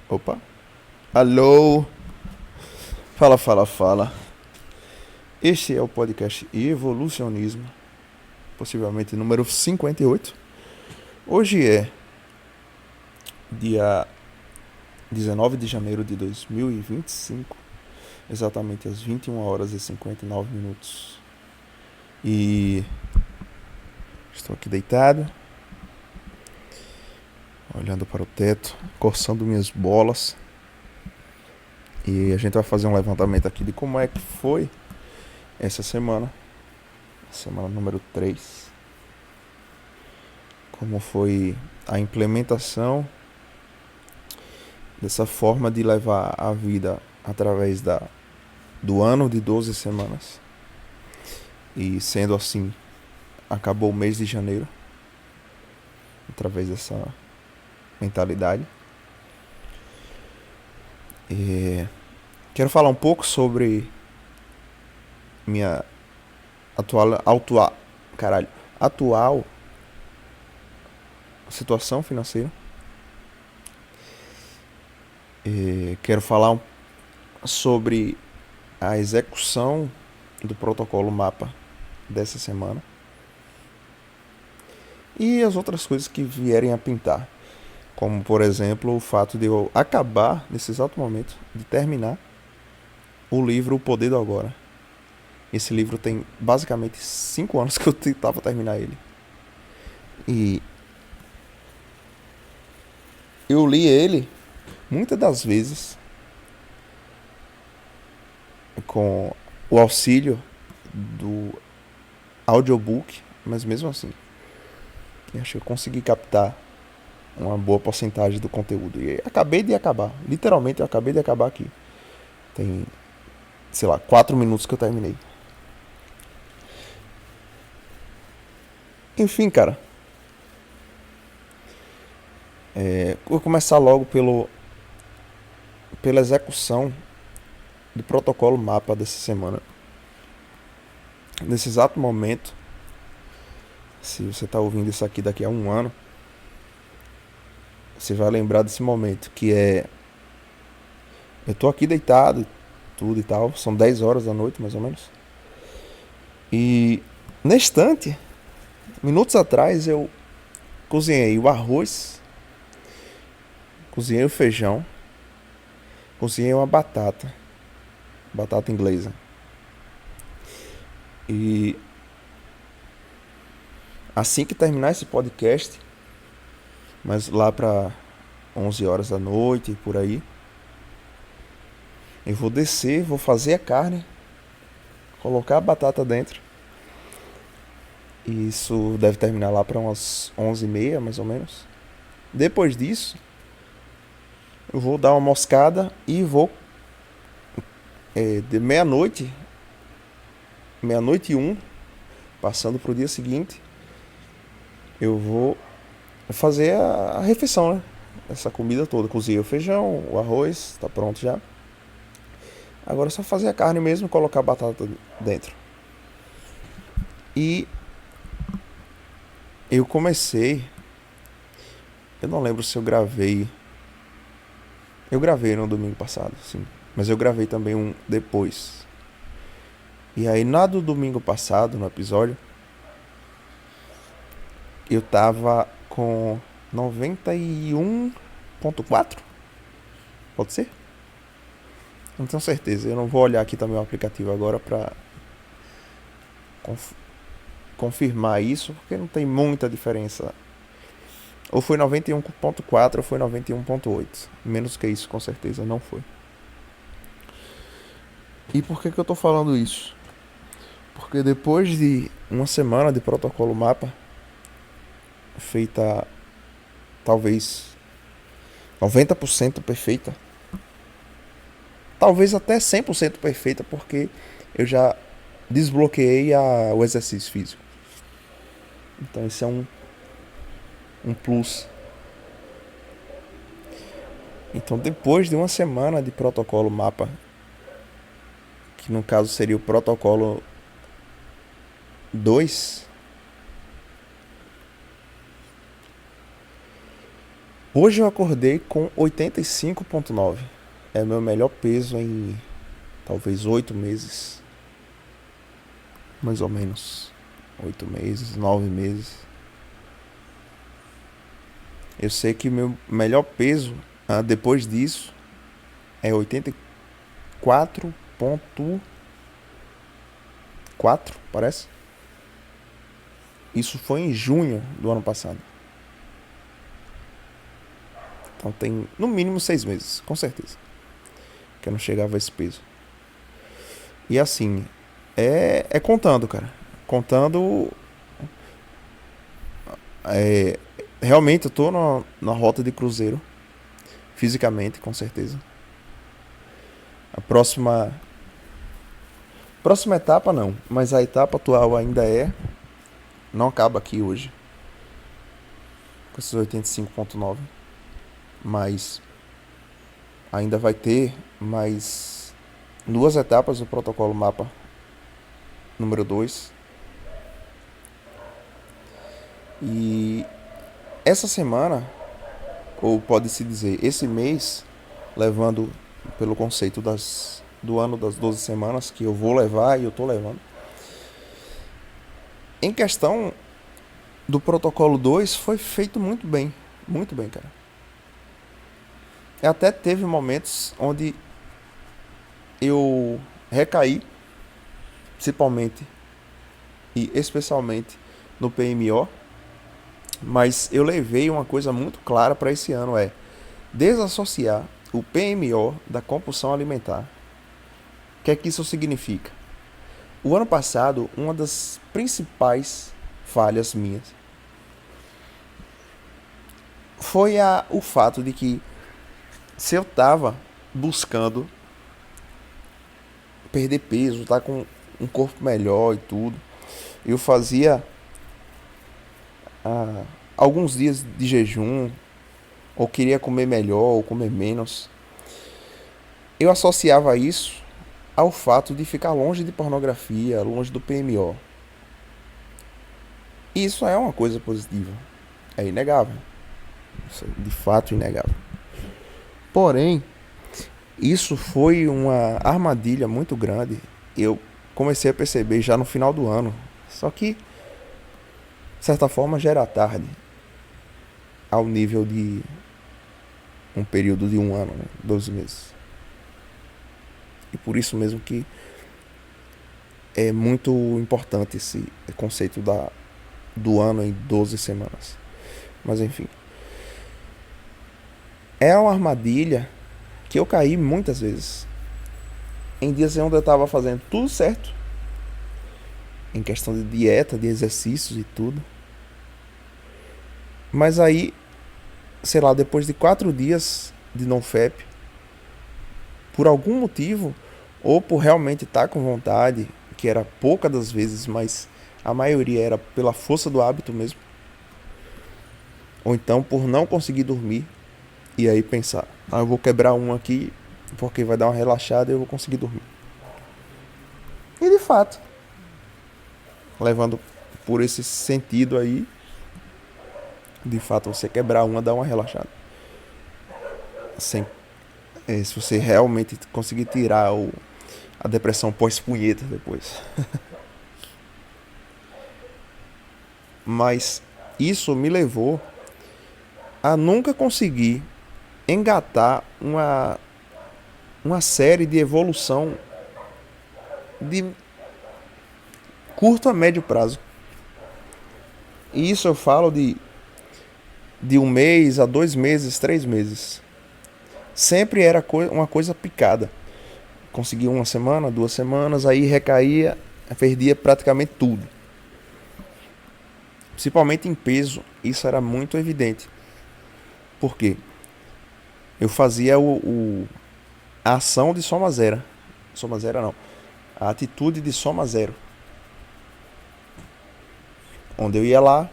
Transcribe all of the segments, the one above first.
Opa. Alô. Fala, fala, fala. Este é o podcast Evolucionismo, possivelmente número 58. Hoje é dia 19 de janeiro de 2025, exatamente às 21 horas e 59 minutos. E estou aqui deitado, olhando para o teto, coçando minhas bolas. E a gente vai fazer um levantamento aqui de como é que foi essa semana número 3. Como foi a implementação dessa forma de levar a vida através do ano de 12 semanas. E sendo assim, acabou o mês de janeiro através dessa mentalidade. E quero falar um pouco sobre minha atual situação financeira. E quero falar sobre a execução do protocolo MAPA dessa semana e as outras coisas que vierem a pintar, como por exemplo o fato de eu acabar nesse exato momento de terminar o livro O Poder do Agora. Esse livro tem basicamente 5 anos que eu tentava terminar ele. E eu li ele muitas das vezes com o auxílio do audiobook, mas mesmo assim, eu acho que eu consegui captar uma boa porcentagem do conteúdo. E acabei de acabar. Literalmente, eu acabei de acabar aqui. Tem, 4 minutos que eu terminei. Enfim, cara. Vou começar logo pela execução do protocolo MAPA dessa semana. Nesse exato momento, se você está ouvindo isso aqui daqui a um ano, você vai lembrar desse momento, que é... Eu tô aqui deitado, tudo e tal, são 10 horas da noite, mais ou menos. E, na estante, minutos atrás, eu cozinhei o arroz, cozinhei o feijão, cozinhei uma batata inglesa. E assim que terminar esse podcast, mas lá para 11 horas da noite, por aí, eu vou descer, vou fazer a carne, colocar a batata dentro. E isso deve terminar lá para umas 11h30, mais ou menos. Depois disso, eu vou dar uma moscada e vou de meia-noite e 1, passando pro dia seguinte, eu vou fazer a refeição, né? Essa comida toda. Cozinhei o feijão, o arroz, tá pronto já. Agora é só fazer a carne mesmo e colocar a batata dentro. E eu comecei... Eu não lembro se eu gravei... Eu gravei no domingo passado, sim. Mas eu gravei também um depois. E aí, na do domingo passado, no episódio, eu tava com 91.4? Pode ser? Não tenho certeza. Eu não vou olhar aqui também o aplicativo agora pra confirmar isso, porque não tem muita diferença. Ou foi 91.4 ou foi 91.8. Menos que isso, com certeza, não foi. E por que eu tô falando isso? Porque depois de uma semana de protocolo MAPA, feita talvez 90% perfeita, talvez até 100% perfeita, porque eu já desbloqueei o exercício físico. Então esse é um plus. Então depois de uma semana de protocolo MAPA, que no caso seria o protocolo 2, Hoje eu acordei com 85,9. É meu melhor peso em talvez 8 meses, mais ou menos. 8 meses, 9 meses. Eu sei que meu melhor peso depois disso é 84,4, parece. Isso foi em junho do ano passado. Então tem no mínimo 6 meses, com certeza, que eu não chegava a esse peso. E assim, é contando, cara. Contando. É, realmente eu tô na rota de cruzeiro, fisicamente, com certeza. A próxima etapa não, mas a etapa atual ainda não acaba aqui hoje, com esses 85,9. Mas ainda vai ter mais 2 etapas do protocolo mapa número 2. E essa semana, ou pode-se dizer, esse mês, levando pelo conceito do ano das 12 semanas, que eu vou levar e eu tô levando. Em questão do protocolo 2 foi feito muito bem, cara. Até teve momentos onde eu recaí, principalmente e especialmente no PMO, mas eu levei uma coisa muito clara para esse ano, desassociar o PMO da compulsão alimentar. O que é que isso significa? O ano passado, uma das principais falhas minhas foi o fato de que, se eu tava buscando perder peso, tá com um corpo melhor e tudo, eu fazia alguns dias de jejum, ou queria comer melhor, ou comer menos. Eu associava isso ao fato de ficar longe de pornografia, longe do PMO. E isso é uma coisa positiva. É inegável. Isso é de fato inegável. Porém, isso foi uma armadilha muito grande. Eu comecei a perceber já no final do ano. Só que, de certa forma, já era tarde. Ao nível de um período de um ano, né? 12 meses. E por isso mesmo que é muito importante esse conceito do ano em 12 semanas. Mas enfim. É uma armadilha que eu caí muitas vezes. Em dias onde eu estava fazendo tudo certo, em questão de dieta, de exercícios e tudo. Mas aí, sei lá, depois de 4 dias de NoFap, por algum motivo, ou por realmente estar com vontade, que era pouca das vezes, mas a maioria era pela força do hábito mesmo, ou então por não conseguir dormir, e aí pensar, eu vou quebrar um aqui, porque vai dar uma relaxada e eu vou conseguir dormir. E de fato, levando por esse sentido aí, de fato você quebrar uma dá uma relaxada. Sem, se você realmente conseguir tirar a depressão pós-punheta depois. Mas isso me levou a nunca conseguir engatar uma série de evolução de curto a médio prazo. E isso eu falo de 1 mês a 2 meses, 3 meses. Sempre era uma coisa picada. Conseguia 1 semana, 2 semanas, aí recaía, perdia praticamente tudo. Principalmente em peso, isso era muito evidente. Por quê? Eu fazia a ação de soma zero. Soma zero não. A atitude de soma zero. Onde eu ia lá,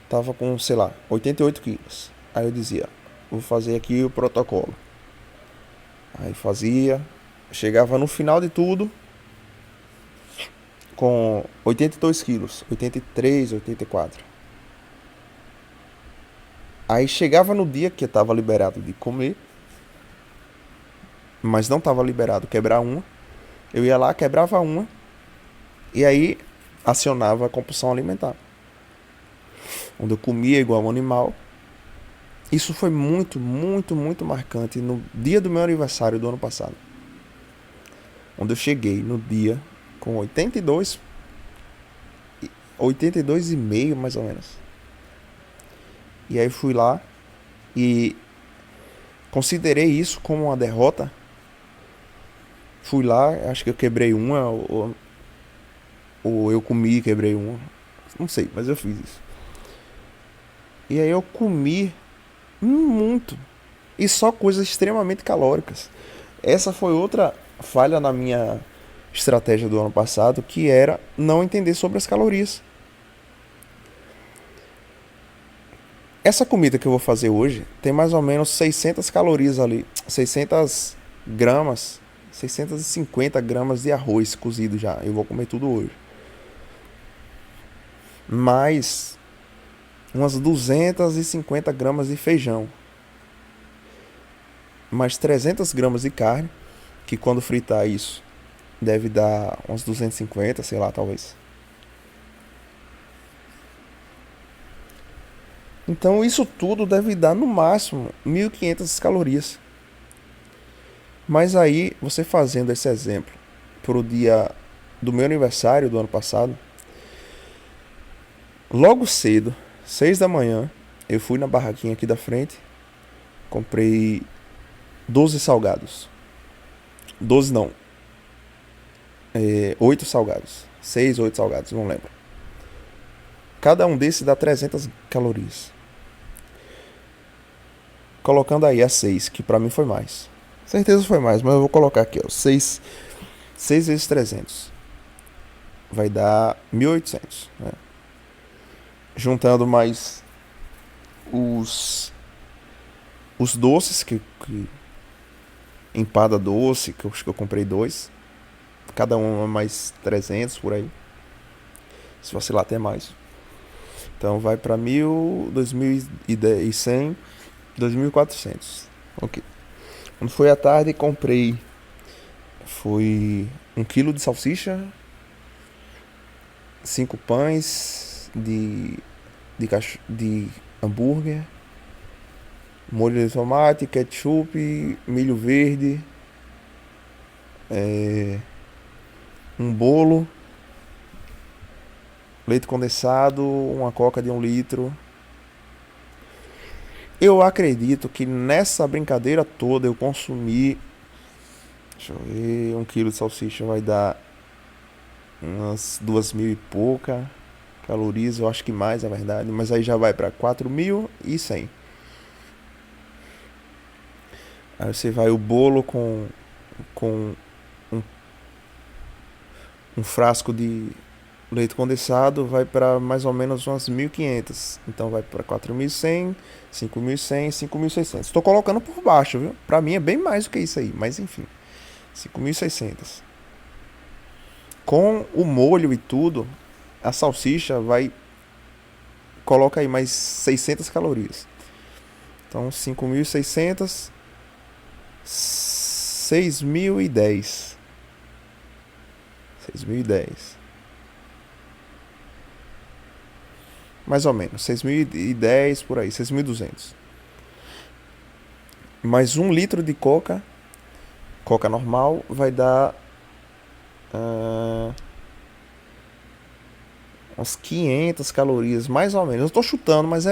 tava com, sei lá, 88 quilos. Aí eu dizia, vou fazer aqui o protocolo. Aí fazia, chegava no final de tudo com 82 quilos, 83, 84. Aí chegava no dia que eu tava liberado de comer, mas não tava liberado quebrar uma. Eu ia lá, quebrava uma e aí acionava a compulsão alimentar, onde eu comia igual um animal. Isso foi muito, muito, muito marcante no dia do meu aniversário do ano passado, onde eu cheguei no dia com 82,5 mais ou menos. E aí fui lá e considerei isso como uma derrota. Fui lá, acho que eu quebrei uma, ou eu comi e quebrei uma. Não sei, mas eu fiz isso. E aí eu comi muito. E só coisas extremamente calóricas. Essa foi outra falha na minha estratégia do ano passado, que era não entender sobre as calorias. Essa comida que eu vou fazer hoje tem mais ou menos 600 calorias ali, 600 gramas, 650 gramas de arroz cozido já. Eu vou comer tudo hoje. Mais umas 250 gramas de feijão. Mais 300 gramas de carne, que quando fritar isso deve dar uns 250, sei lá, talvez. Então isso tudo deve dar no máximo 1.500 calorias. Mas aí, você fazendo esse exemplo pro dia do meu aniversário do ano passado, logo cedo, 6 da manhã, eu fui na barraquinha aqui da frente, comprei 12 salgados. 12 não, 8 salgados. 6, 8 salgados, não lembro. Cada um desses dá 300 calorias. Colocando aí a 6, que pra mim foi mais. Certeza foi mais, mas eu vou colocar aqui, ó. 6 vezes 300. Vai dar 1.800, né? Juntando mais os doces, que empada doce, que eu acho que eu comprei 2. Cada um é mais 300 por aí. Se vacilar até mais. Então vai pra 1.000, 2.100, 2.400. Ok. Quando foi à tarde, comprei. Foi 1 quilo de salsicha, 5 pães de hambúrguer, molho de tomate, ketchup, milho verde, um bolo, leite condensado, uma coca de 1 litro. Eu acredito que nessa brincadeira toda eu consumi. Deixa eu ver, 1 quilo de salsicha vai dar umas 2.000 e pouca calorias, eu acho que mais, na verdade, mas aí já vai para 4.100. Aí você vai o bolo com um, um frasco de leite condensado, vai para mais ou menos umas 1.500. Então vai para 4.100, 5.100, 5.600. Estou colocando por baixo, viu? Para mim é bem mais do que isso aí, mas enfim, 5.600. Com o molho e tudo, a salsicha vai. Coloca aí mais 600 calorias. Então 5.600, 6.010. 6.010. Mais ou menos. 6.010 por aí. 6.200. Mais 1 litro de coca. Coca normal vai dar. Umas 500 calorias, mais ou menos. Eu tô chutando, mas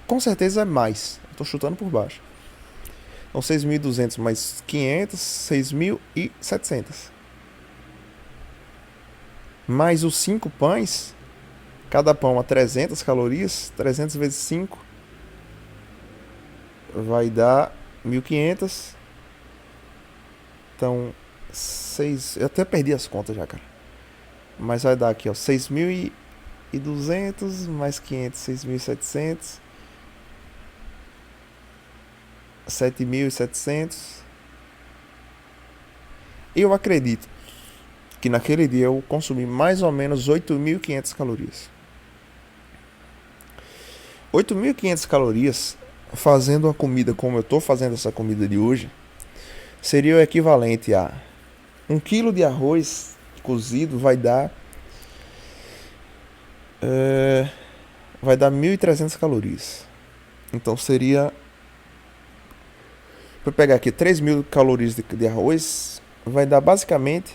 com certeza é mais. Eu tô chutando por baixo. Então 6.200 mais 500, 6.700. Mais os 5 pães. Cada pão a 300 calorias. 300 vezes 5 vai dar 1.500. Então, 6. Eu até perdi as contas já, cara. Mas vai dar aqui, ó, 6.200 mais 500, 6.700, 7.700. Eu acredito que naquele dia eu consumi mais ou menos 8.500 calorias. 8.500 calorias fazendo uma comida como eu estou fazendo essa comida de hoje seria o equivalente a 1 quilo de arroz cozido vai dar 1.300 calorias. Então seria, vou pegar aqui 3.000 calorias de arroz, vai dar basicamente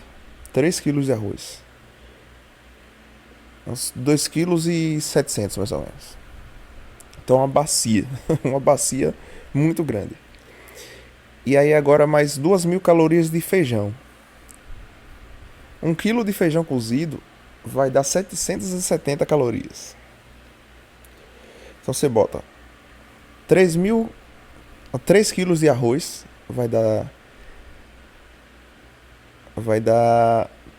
3 quilos de arroz. Uns 2,7 kg mais ou menos. Então uma bacia, uma bacia muito grande. E aí agora mais 2.000 calorias de feijão. 1 quilo de feijão cozido vai dar 770 calorias. Então você bota 3 quilos de arroz, vai dar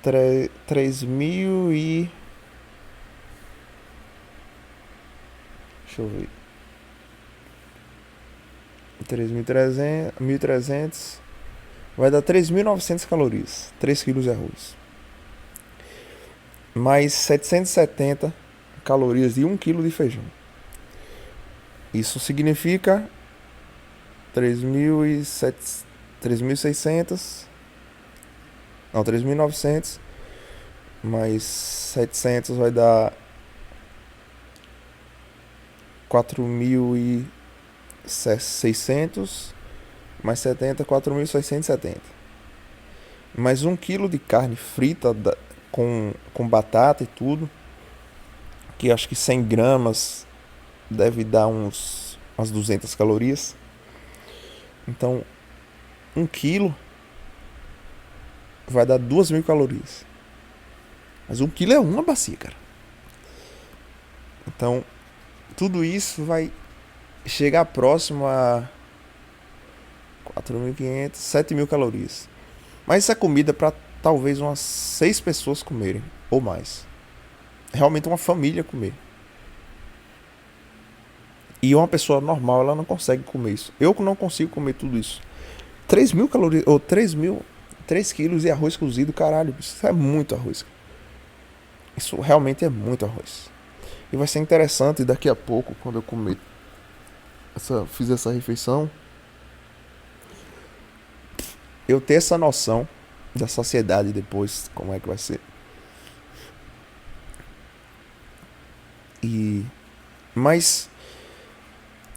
3.000 e... Deixa eu ver. 3.300, 1.300, vai dar 3.900 calorias. 3 quilos de arroz. Mais 770 calorias de 1 quilo de feijão. Isso significa 3.600, não, 3.900 mais 700 vai dar 4.600 mais 70, 4.670. Mais 1 quilo de carne frita com batata e tudo, que acho que 100 gramas deve dar umas 200 calorias. Então 1 quilo vai dar 2.000 calorias. Mas 1 quilo é uma bacia, cara. Então tudo isso vai chegar próximo a 4.500, 7.000 calorias. Mas isso é comida para talvez umas 6 pessoas comerem, ou mais. Realmente uma família comer. E uma pessoa normal, ela não consegue comer isso. Eu não consigo comer tudo isso. 3.000 calorias, ou 3 quilos de arroz cozido, caralho, isso é muito arroz. Isso realmente é muito arroz. E vai ser interessante daqui a pouco, quando eu comer fiz essa refeição, eu ter essa noção da saciedade depois, como é que vai ser. Mas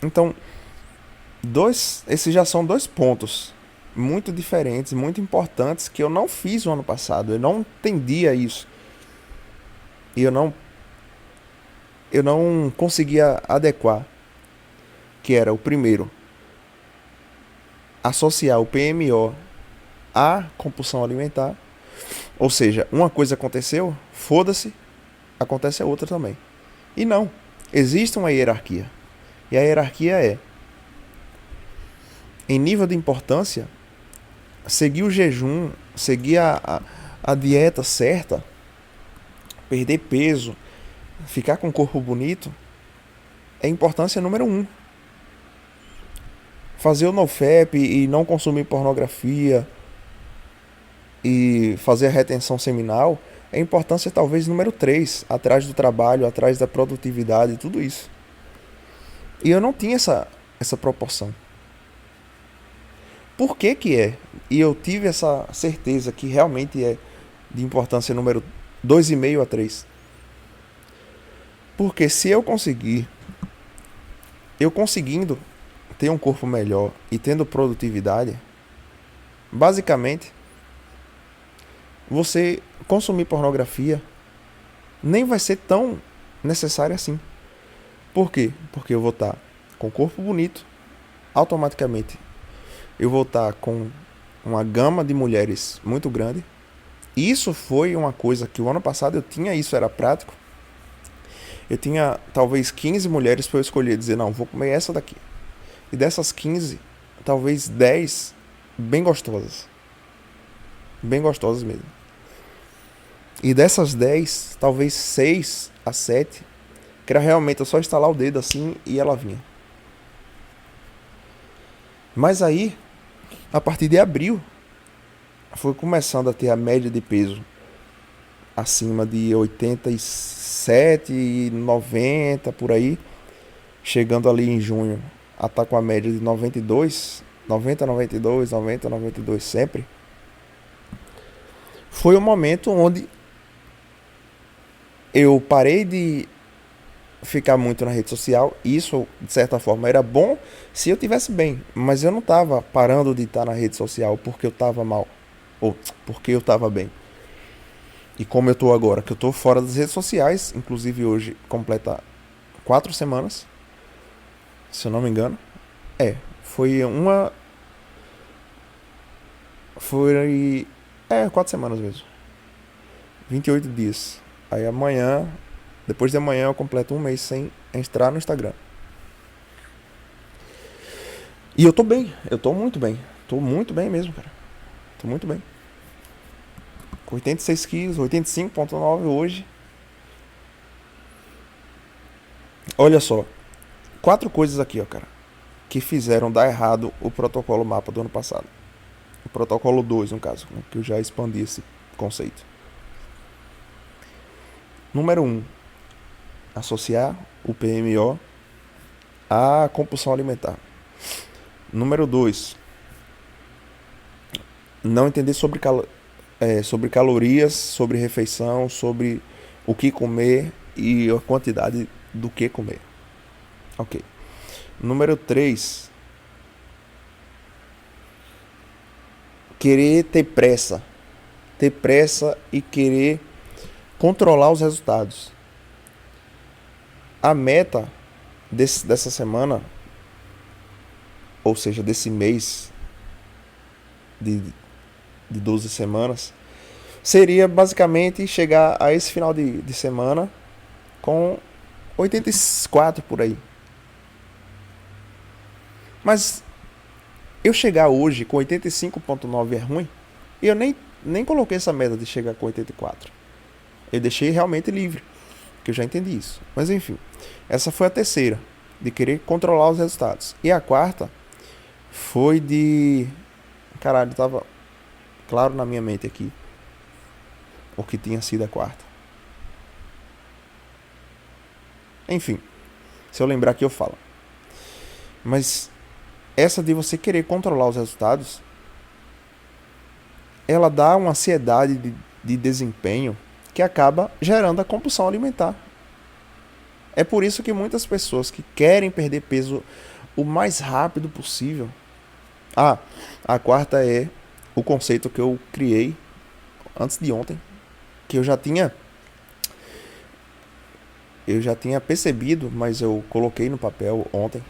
então, esses já são 2 pontos muito diferentes, muito importantes, que eu não fiz no ano passado. Eu não entendia isso. E eu não conseguia adequar. Que era o primeiro, associar o PMO à compulsão alimentar. Ou seja, uma coisa aconteceu, foda-se, acontece a outra também. E não, existe uma hierarquia. E a hierarquia é, em nível de importância, seguir o jejum, seguir a dieta certa, perder peso, ficar com o corpo bonito, é importância número 1. Fazer o NoFap e não consumir pornografia e fazer a retenção seminal é importância talvez número 3, atrás do trabalho, atrás da produtividade e tudo isso. E eu não tinha essa proporção. Por que que é? E eu tive essa certeza que realmente é de importância número 2,5 a 3. Porque se eu conseguindo ter um corpo melhor e tendo produtividade, basicamente, você consumir pornografia nem vai ser tão necessário assim. Por quê? Porque eu vou estar com o corpo bonito, automaticamente eu vou estar com uma gama de mulheres muito grande. Isso foi uma coisa que o ano passado eu tinha, isso era prático. Eu tinha talvez 15 mulheres para eu escolher, dizer, não, vou comer essa daqui. E dessas 15, talvez 10 bem gostosas. Bem gostosas mesmo. E dessas 10, talvez 6 a 7, que era realmente eu só estalar o dedo assim e ela vinha. Mas aí, a partir de abril, foi começando a ter a média de peso acima de 87, 90, por aí. chegando ali em junho a estar com a média de 92, 90, 92, 90, 92 sempre, foi o momento onde eu parei de ficar muito na rede social. Isso, de certa forma, era bom se eu tivesse bem, mas eu não estava parando de estar na rede social porque eu estava mal, ou porque eu estava bem. E como eu estou agora, que eu estou fora das redes sociais, inclusive hoje completa 4 semanas, se eu não me engano. Foi uma. Foi. 4 semanas mesmo. 28 dias. Aí amanhã, depois de amanhã, eu completo um mês sem entrar no Instagram. E eu tô bem, eu tô muito bem. Tô muito bem mesmo, cara. Tô muito bem. Com 86 quilos, 85,9 hoje. Olha só, 4 coisas aqui, ó, cara, que fizeram dar errado o protocolo mapa do ano passado. O protocolo 2, no caso, né, que eu já expandi esse conceito. Número 1, associar o PMO à compulsão alimentar. Número 2, não entender sobre calorias, sobre refeição, sobre o que comer e a quantidade do que comer. Ok. Número 3, querer ter pressa. Ter pressa e querer controlar os resultados. A meta dessa semana, ou seja, desse mês de 12 semanas, seria basicamente chegar a esse final de semana com 84 por aí. Mas eu chegar hoje com 85,9 é ruim, e eu nem coloquei essa meta de chegar com 84. Eu deixei realmente livre, que eu já entendi isso. Mas enfim, essa foi a terceira, de querer controlar os resultados. E a quarta foi de... Caralho, tava claro na minha mente aqui o que tinha sido a quarta. Enfim, se eu lembrar aqui eu falo. Mas essa de você querer controlar os resultados, ela dá uma ansiedade de desempenho que acaba gerando a compulsão alimentar. É por isso que muitas pessoas que querem perder peso o mais rápido possível... a quarta é o conceito que eu criei antes de ontem, que eu já tinha percebido, mas eu coloquei no papel ontem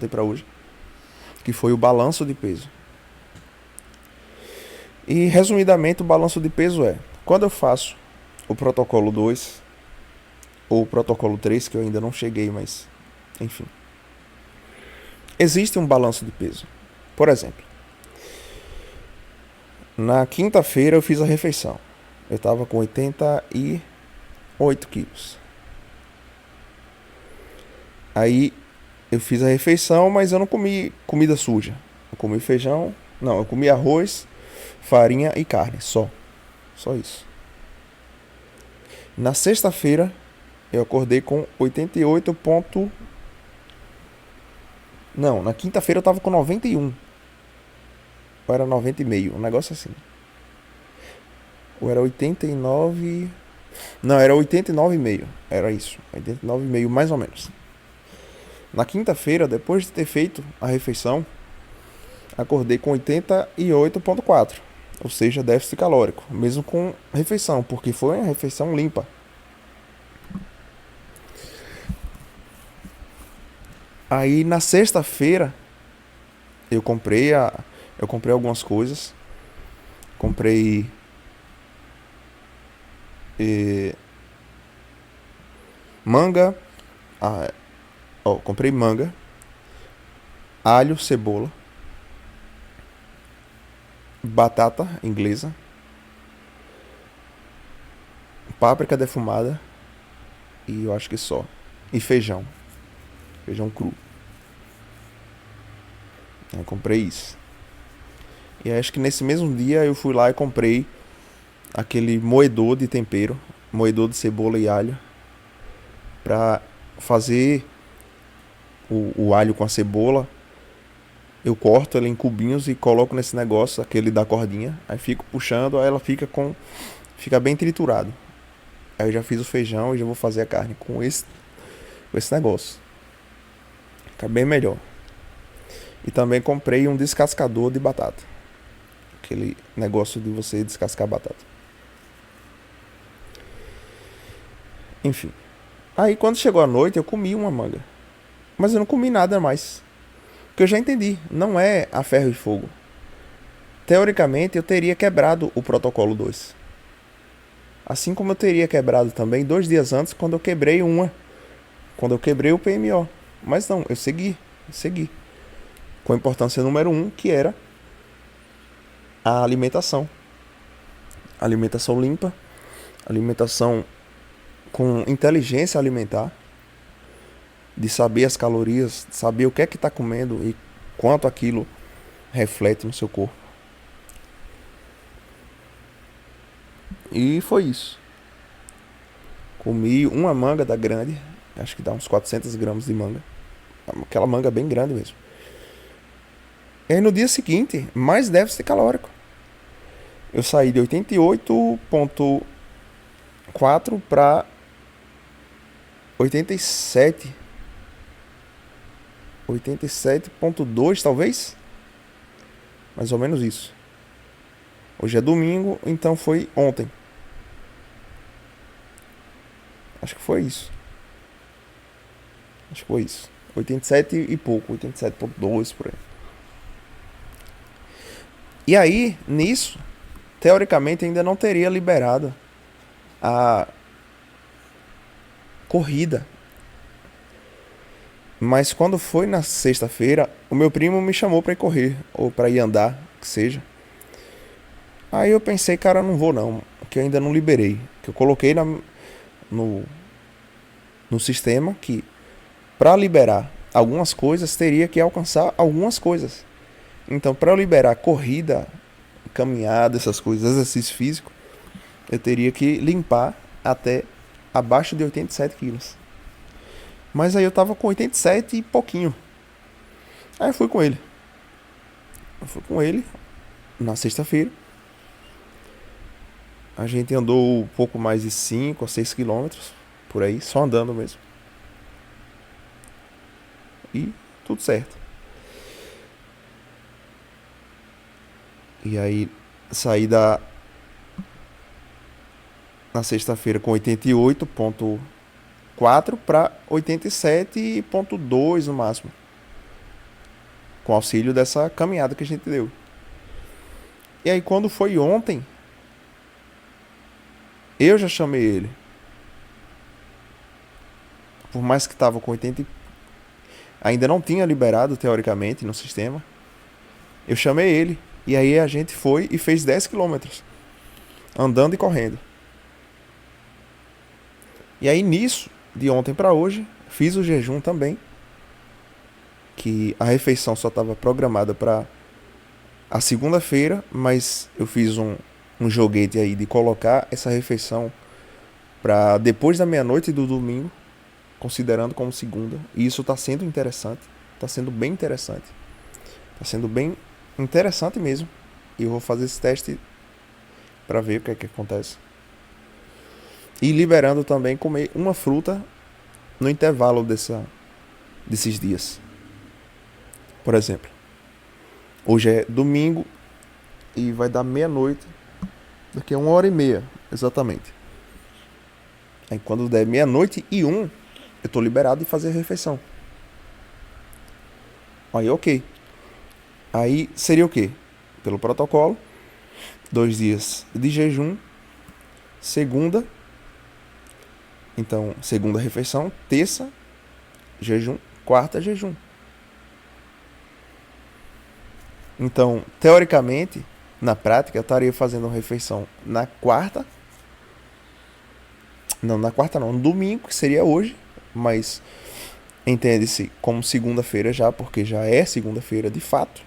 para hoje, que foi o balanço de peso. E resumidamente, o balanço de peso é: quando eu faço o protocolo 2 ou o protocolo 3, que eu ainda não cheguei, mas enfim, existe um balanço de peso. Por exemplo, na quinta-feira eu fiz a refeição. Eu estava com 88 quilos. Aí eu fiz a refeição, mas eu não comi comida suja. Eu comi feijão. Não, eu comi arroz, farinha e carne. Só isso. Na sexta-feira eu acordei com 88 ponto... Não, na quinta-feira eu tava com 91. Ou era 90,5, um negócio assim. Ou era 89... Não, era 89,5. Era isso, 89,5 mais ou menos. Na quinta-feira, depois de ter feito a refeição, acordei com 88,4. Ou seja, déficit calórico, mesmo com refeição, porque foi uma refeição limpa. Aí na sexta-feira eu comprei algumas coisas. Comprei manga, comprei manga, alho, cebola, batata inglesa, páprica defumada e eu acho que só. E feijão cru. Eu comprei isso. E acho que nesse mesmo dia eu fui lá e comprei aquele moedor de tempero, moedor de cebola e alho, pra fazer o alho com a cebola, eu corto ele em cubinhos e coloco nesse negócio, aquele da cordinha. Aí fico puxando, aí ela fica bem triturado. Aí eu já fiz o feijão e já vou fazer a carne com esse negócio. Fica bem melhor. E também comprei um descascador de batata. Aquele negócio de você descascar batata. Enfim. Aí quando chegou a noite eu comi uma manga. Mas eu não comi nada mais. Porque eu já entendi. Não é a ferro e fogo. Teoricamente eu teria quebrado o protocolo 2. Assim como eu teria quebrado também 2 dias antes quando eu quebrei Quando eu quebrei o PMO. Mas não, eu segui. Com a importância número 1, que era a alimentação. Alimentação limpa. Alimentação com inteligência alimentar. De saber as calorias, de saber o que é que está comendo e quanto aquilo reflete no seu corpo. E foi isso. Comi uma manga da grande, acho que dá uns 400 gramas de manga. Aquela manga bem grande mesmo. E aí no dia seguinte, mais déficit calórico. Eu saí de 88,4 para 87,2 talvez. Mais ou menos isso. Hoje é domingo, então foi ontem. Acho que foi isso. 87 e pouco, 87,2 por aí. E aí, nisso, teoricamente ainda não teria liberado a corrida. Mas quando foi na sexta-feira, o meu primo me chamou pra ir correr, ou pra ir andar, que seja. Aí eu pensei, cara, não vou não, que eu ainda não liberei. Que eu coloquei no sistema que para liberar algumas coisas teria que alcançar algumas coisas. Então, para eu liberar corrida, caminhada, essas coisas, exercício físico, eu teria que limpar até abaixo de 87 quilos. Mas aí eu tava com 87 e pouquinho. Aí eu fui com ele. Na sexta-feira. A gente andou um pouco mais de 5 a 6 quilômetros por aí, só andando mesmo. E tudo certo. E aí saí na sexta-feira com 88,4 para 87,2 no máximo. Com auxílio dessa caminhada que a gente deu. E aí quando foi ontem, eu já chamei ele. Por mais que tava com 80, ainda não tinha liberado teoricamente no sistema. Eu chamei ele. E aí a gente foi e fez 10 quilômetros. Andando e correndo. E aí nisso, de ontem para hoje, fiz o jejum também. Que a refeição só estava programada para a segunda-feira, mas eu fiz um joguete aí de colocar essa refeição para depois da meia-noite do domingo, considerando como segunda. E isso está sendo interessante. Está sendo bem interessante. Está sendo bem interessante mesmo. E eu vou fazer esse teste para ver o que é que acontece. E liberando também comer uma fruta no intervalo desses dias. Por exemplo, hoje é domingo e vai dar meia-noite, daqui a 1h30 exatamente. Aí quando der 00:01, eu tô liberado de fazer a refeição. Aí ok. Aí seria o quê? Pelo protocolo, 2 dias de jejum, segunda, então segunda refeição, terça jejum, quarta jejum. Então, teoricamente, na prática, eu estaria fazendo uma refeição na quarta. Não, na quarta não, no domingo, que seria hoje, mas entende-se como segunda-feira já, porque já é segunda-feira de fato.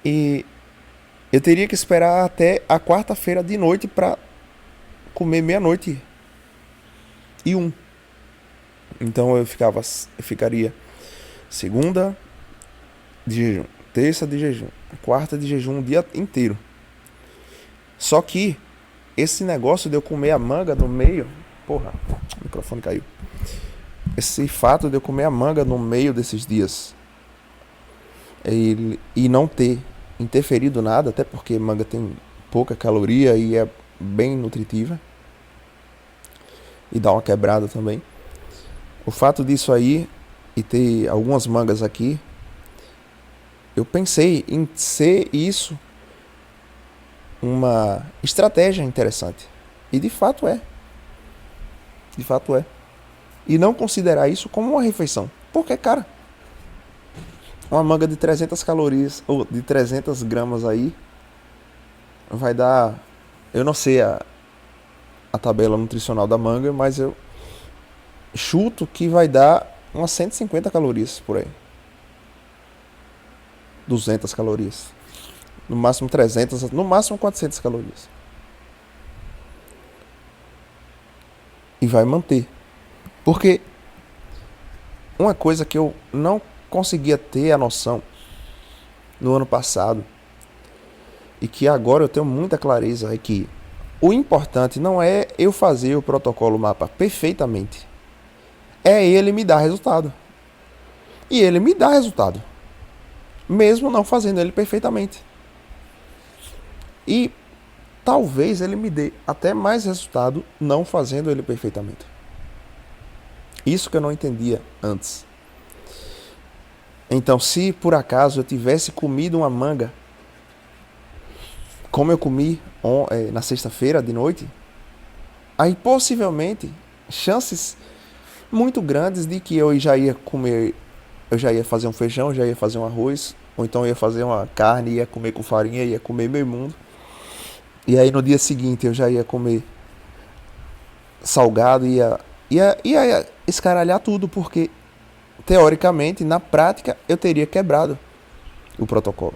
E eu teria que esperar até a quarta-feira de noite para comer 00:01. Então eu ficaria segunda de jejum, terça de jejum, quarta de jejum o dia inteiro. Só que esse negócio de eu comer a manga no meio, porra, o microfone caiu. Esse fato de eu comer a manga no meio desses dias e não ter interferido nada, até porque manga tem pouca caloria e é bem nutritiva e dá uma quebrada também. O fato disso aí e ter algumas mangas aqui, eu pensei em ser isso uma estratégia interessante. E de fato é. De fato é. E não considerar isso como uma refeição. Porque, cara, uma manga de 300 calorias, ou de 300 gramas aí, vai dar... Eu não sei a tabela nutricional da manga, mas eu chuto que vai dar umas 150 calorias por aí. 200 calorias. No máximo 300, no máximo 400 calorias. E vai manter. Porque uma coisa que eu não conseguia ter a noção no ano passado e que agora eu tenho muita clareza é que o importante não é eu fazer o protocolo mapa perfeitamente. É ele me dar resultado. E ele me dá resultado. Mesmo não fazendo ele perfeitamente. E talvez ele me dê até mais resultado não fazendo ele perfeitamente. Isso que eu não entendia antes. Então, se por acaso eu tivesse comido uma manga, como eu comi na sexta-feira de noite, aí possivelmente, chances muito grandes de que eu já ia comer, eu já ia fazer um feijão, já ia fazer um arroz, ou então eu ia fazer uma carne, ia comer com farinha, ia comer meio mundo. E aí no dia seguinte eu já ia comer salgado, ia escaralhar tudo, porque teoricamente, na prática, eu teria quebrado o protocolo.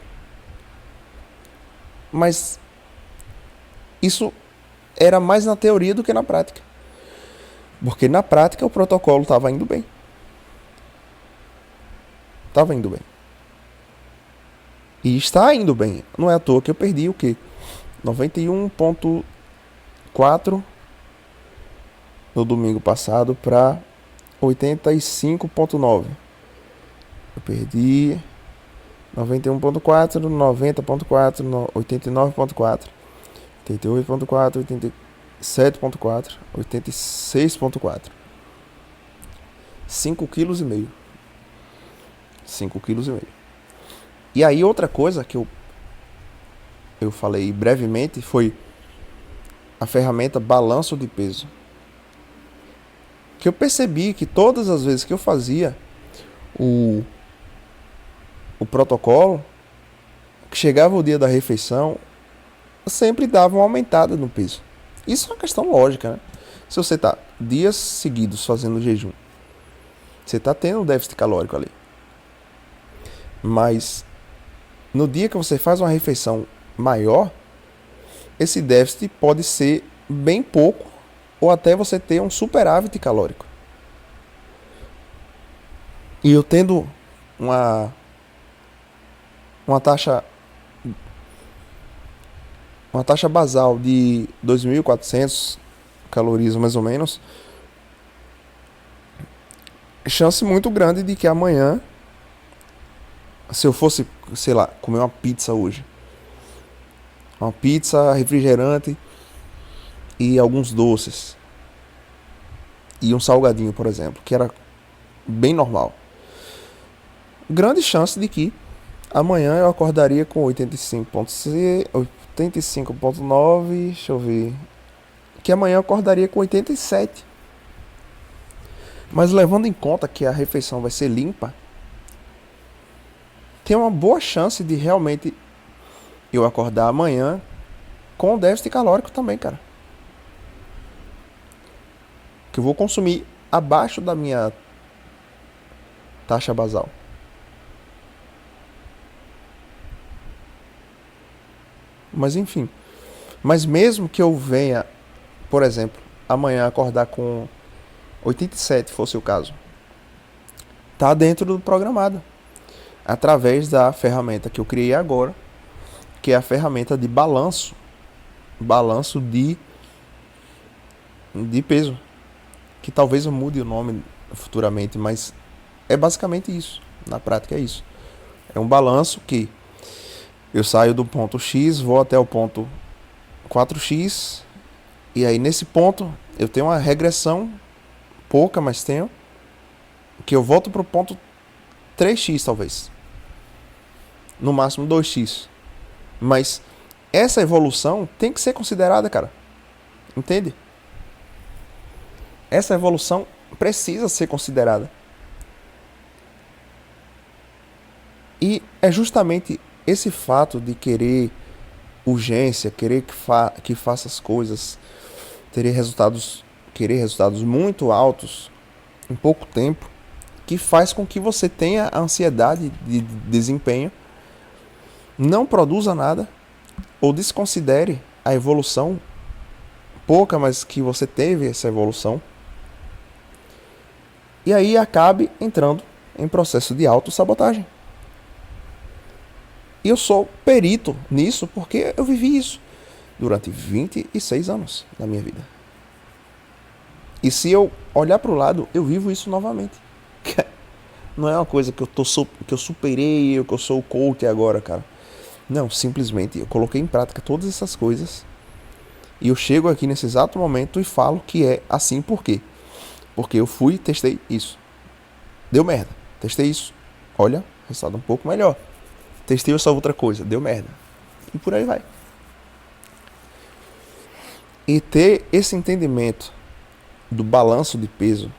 Mas isso era mais na teoria do que na prática. Porque na prática o protocolo estava indo bem. Estava indo bem. E está indo bem. Não é à toa que eu perdi o quê? 91,4 no domingo passado para 85,9. Eu perdi 91,4, 90,4, 89,4, 88,4, 87,4, 86,4. 5,5 kg. 5,5 kg. E aí outra coisa que eu falei brevemente foi a ferramenta balanço de peso. Que eu percebi que todas as vezes que eu fazia o protocolo, que chegava o dia da refeição, sempre dava uma aumentada no peso. Isso é uma questão lógica, né? Se você está dias seguidos fazendo jejum, você está tendo um déficit calórico ali. Mas no dia que você faz uma refeição maior, esse déficit pode ser bem pouco ou até você ter um superávit calórico. E eu tendo uma taxa basal de 2.400 calorias mais ou menos, chance muito grande de que amanhã, se eu fosse, sei lá, comer uma pizza hoje, uma pizza, refrigerante e alguns doces e um salgadinho, por exemplo, que era bem normal, grande chance de que amanhã eu acordaria com 85,9, deixa eu ver, que amanhã eu acordaria com 87. Mas levando em conta que a refeição vai ser limpa, tem uma boa chance de realmente eu acordar amanhã com déficit calórico também, cara. Que eu vou consumir abaixo da minha taxa basal. Mas enfim. Mas mesmo que eu venha, por exemplo, amanhã acordar com 87 fosse o caso, está dentro do programado, através da ferramenta que eu criei agora, que é a ferramenta de balanço de peso, que talvez eu mude o nome futuramente, mas é basicamente isso. Na prática é isso. É um balanço que eu saio do ponto X, vou até o ponto 4x, e aí nesse ponto eu tenho uma regressão, pouca, mas tenho, que eu volto para o ponto 3x talvez, no máximo 2x. Mas essa evolução tem que ser considerada, cara. Entende? Essa evolução precisa ser considerada. E é justamente esse fato de querer urgência, querer que faça as coisas, querer resultados muito altos em pouco tempo, que faz com que você tenha ansiedade de desempenho, não produza nada ou desconsidere a evolução pouca, mas que você teve essa evolução, e aí acabe entrando em processo de autossabotagem. E eu sou perito nisso porque eu vivi isso durante 26 anos da minha vida. E se eu olhar para o lado, eu vivo isso novamente. Não é uma coisa que eu superei, que eu sou o coach agora, cara. Não, simplesmente eu coloquei em prática todas essas coisas. E eu chego aqui nesse exato momento e falo que é assim. Por quê? Porque eu fui e testei isso. Deu merda. Testei isso. Olha, resultado um pouco melhor. Testei essa outra coisa. Deu merda. E por aí vai. E ter esse entendimento do balanço de peso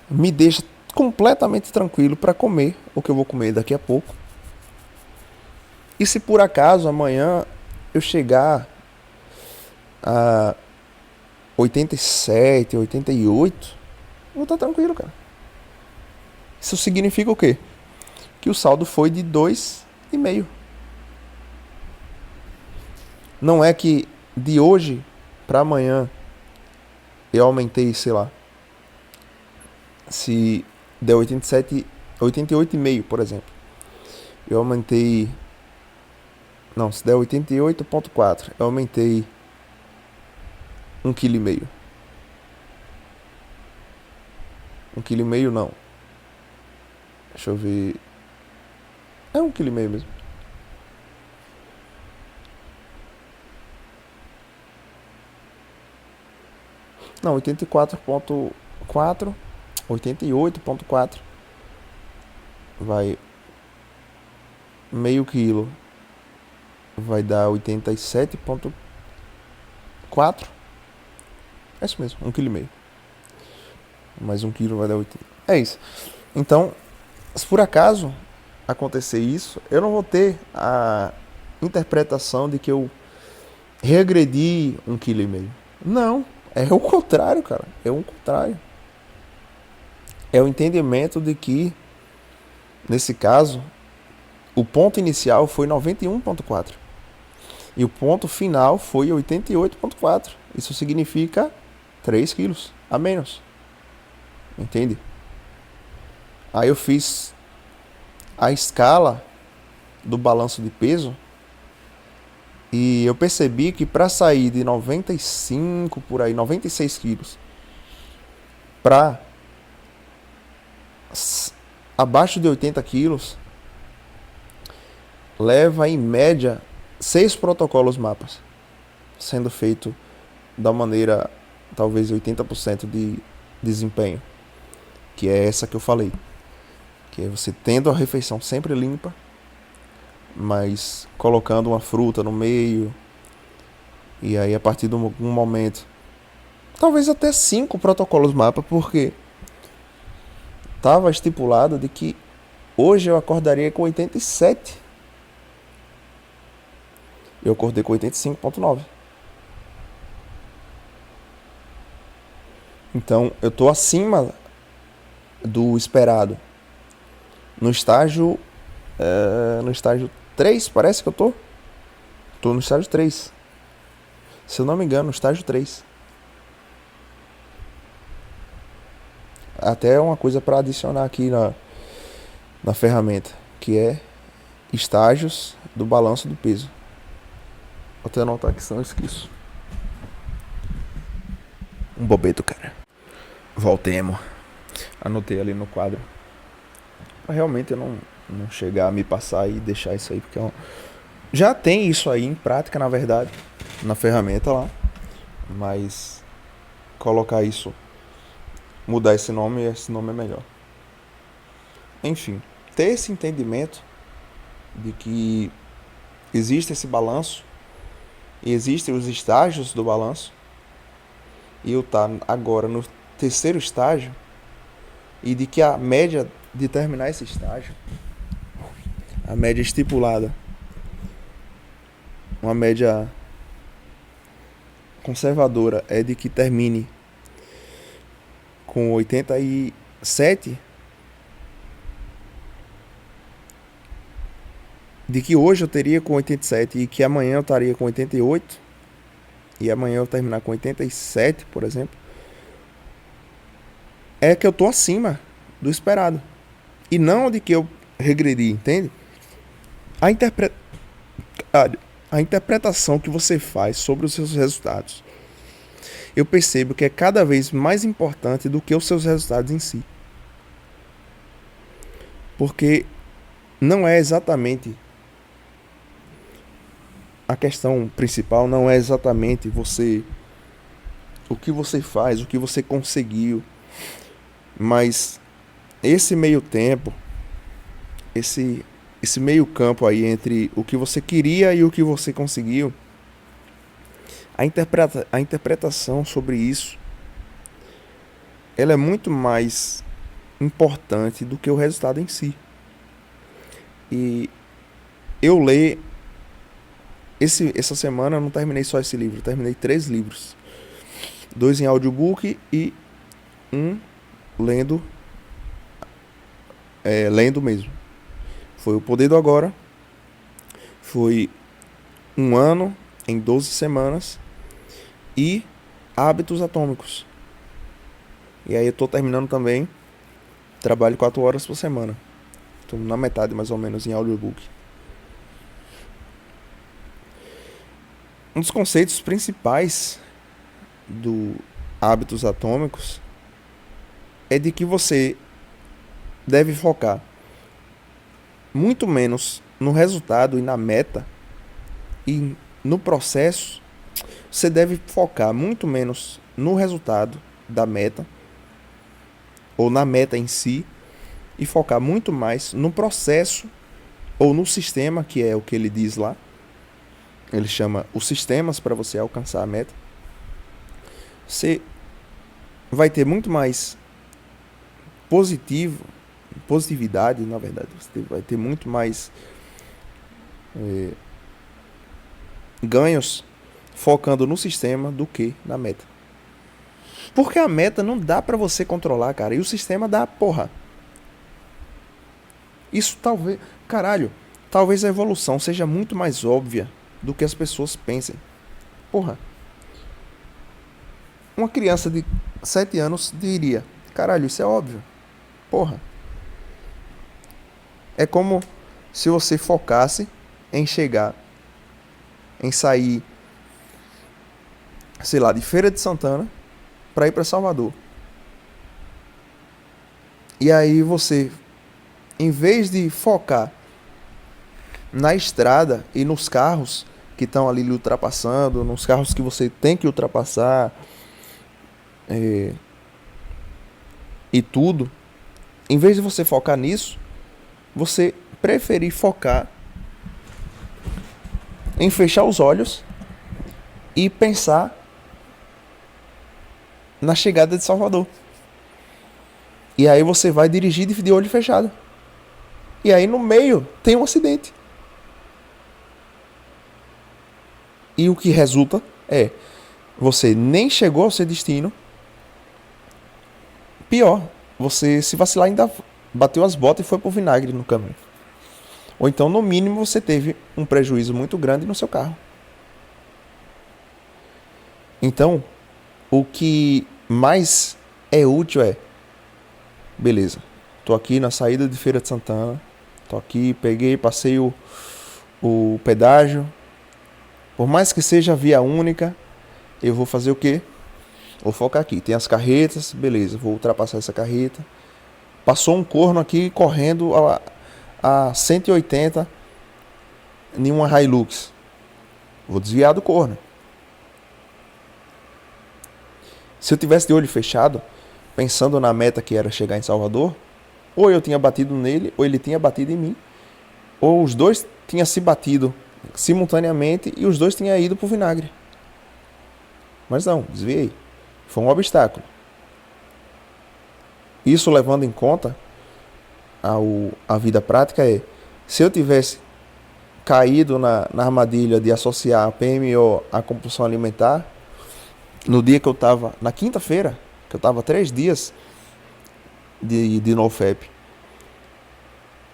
me deixa completamente tranquilo para comer o que eu vou comer daqui a pouco. E se por acaso amanhã eu chegar a 87, 88, eu vou estar tranquilo, cara. Isso significa o quê? Que o saldo foi de 2,5. Não é que de hoje para amanhã eu aumentei, sei lá, se der 87, 88,5, por exemplo. Eu aumentei, não, se der 88,4, eu aumentei 1,5 kg. 1,5 kg não. Deixa eu ver. É 1,5 kg mesmo. Não, 84,4. 88,4. Vai meio quilo. Vai dar 87,4. É isso mesmo, 1,5 kg. Mais 1 kg vai dar 80. É isso. Então, se por acaso acontecer isso, eu não vou ter a interpretação de que eu regredi 1,5 kg. Não, é o contrário, cara. É o contrário. É o entendimento de que, nesse caso, o ponto inicial foi 91,4 e o ponto final foi 88,4. Isso significa 3 quilos a menos. Entende? Aí eu fiz a escala do balanço de peso e eu percebi que para sair de 95 por aí, 96 quilos para abaixo de 80 quilos leva em média 6 protocolos mapas, sendo feito da maneira talvez 80% de desempenho, que é essa que eu falei, que é você tendo a refeição sempre limpa, mas colocando uma fruta no meio, e aí a partir de um momento talvez até 5 protocolos mapa, porque estava estipulado de que hoje eu acordaria com 87. Eu acordei com 85,9. Então eu estou acima do esperado. No estágio 3, parece que eu tô. Tô no estágio 3. Se eu não me engano, no estágio 3. até uma coisa para adicionar aqui na ferramenta, que é estágios do balanço do peso. Vou até anotar aqui, senão eu esqueço. Um bobeto, cara. Voltemos. Anotei ali no quadro. Pra realmente eu não chegar a me passar e deixar isso aí, porque já tem isso aí em prática, na verdade, na ferramenta lá. Mas colocar isso, mudar esse nome é melhor. Enfim, ter esse entendimento de que existe esse balanço e existem os estágios do balanço, e eu tá agora no terceiro estágio, e de que a média de terminar esse estágio, a média estipulada, uma média conservadora, é de que termine com 87, de que hoje eu teria com 87 e que amanhã eu estaria com 88, e amanhã eu terminar com 87, por exemplo, é que eu tô acima do esperado. E não de que eu regredi, entende? A interpretação que você faz sobre os seus resultados, eu percebo que é cada vez mais importante do que os seus resultados em si. Porque não é exatamente a questão principal, não é exatamente o que você faz, o que você conseguiu, mas esse meio tempo, esse meio campo aí entre o que você queria e o que você conseguiu, a interpretação sobre isso, ela é muito mais importante do que o resultado em si. E eu leio essa semana eu não terminei só esse livro, eu terminei 3 livros, 2 em audiobook e um lendo mesmo. Foi O Poder do Agora, foi 1 ano em 12 semanas e Hábitos Atômicos. E aí eu tô terminando também, trabalho 4 horas por semana, tô na metade mais ou menos em audiobook. Um dos conceitos principais do Hábitos Atômicos é de que você deve focar muito menos no resultado e na meta, e no processo. Você deve focar muito menos no resultado da meta ou na meta em si, e focar muito mais no processo ou no sistema, que é o que ele diz lá. Ele chama os sistemas para você alcançar a meta. Você vai ter muito mais positividade, na verdade. Você vai ter muito mais ganhos focando no sistema do que na meta. Porque a meta não dá pra você controlar, cara. E o sistema dá, porra. Isso talvez... Caralho. Talvez a evolução seja muito mais óbvia do que as pessoas pensem. Porra. Uma criança de 7 anos diria: caralho, isso é óbvio. Porra. É como se você focasse em sair, sei lá, de Feira de Santana para ir para Salvador. E aí você, em vez de focar na estrada e nos carros que estão ali lhe ultrapassando, nos carros que você tem que ultrapassar, e tudo, em vez de você focar nisso, você preferir focar em fechar os olhos e pensar na chegada de Salvador. E aí você vai dirigir de olho fechado. E aí no meio tem um acidente. E o que resulta é: você nem chegou ao seu destino. Pior, você, se vacilar, ainda bateu as botas e foi pro vinagre no caminho. Ou então, no mínimo, você teve um prejuízo muito grande no seu carro. Então, o que mais é útil é Beleza. Tô aqui na saída de Feira de Santana. Tô aqui, peguei, passei o pedágio. Por mais que seja via única, eu vou fazer o quê? Vou focar aqui. Tem as carretas, beleza, vou ultrapassar essa carreta. Passou um corno aqui correndo a 180 em uma Hilux. Vou desviar do corno. Se eu tivesse de olho fechado, pensando na meta que era chegar em Salvador, ou eu tinha batido nele, ou ele tinha batido em mim, ou os dois tinham se batido simultaneamente e os dois tinham ido pro vinagre. Mas não, desviei. Foi um obstáculo. Isso levando em conta a vida prática se eu tivesse caído na armadilha de associar a PMO à compulsão alimentar, no dia que eu estava, na quinta-feira, que eu estava 3 dias de NoFap,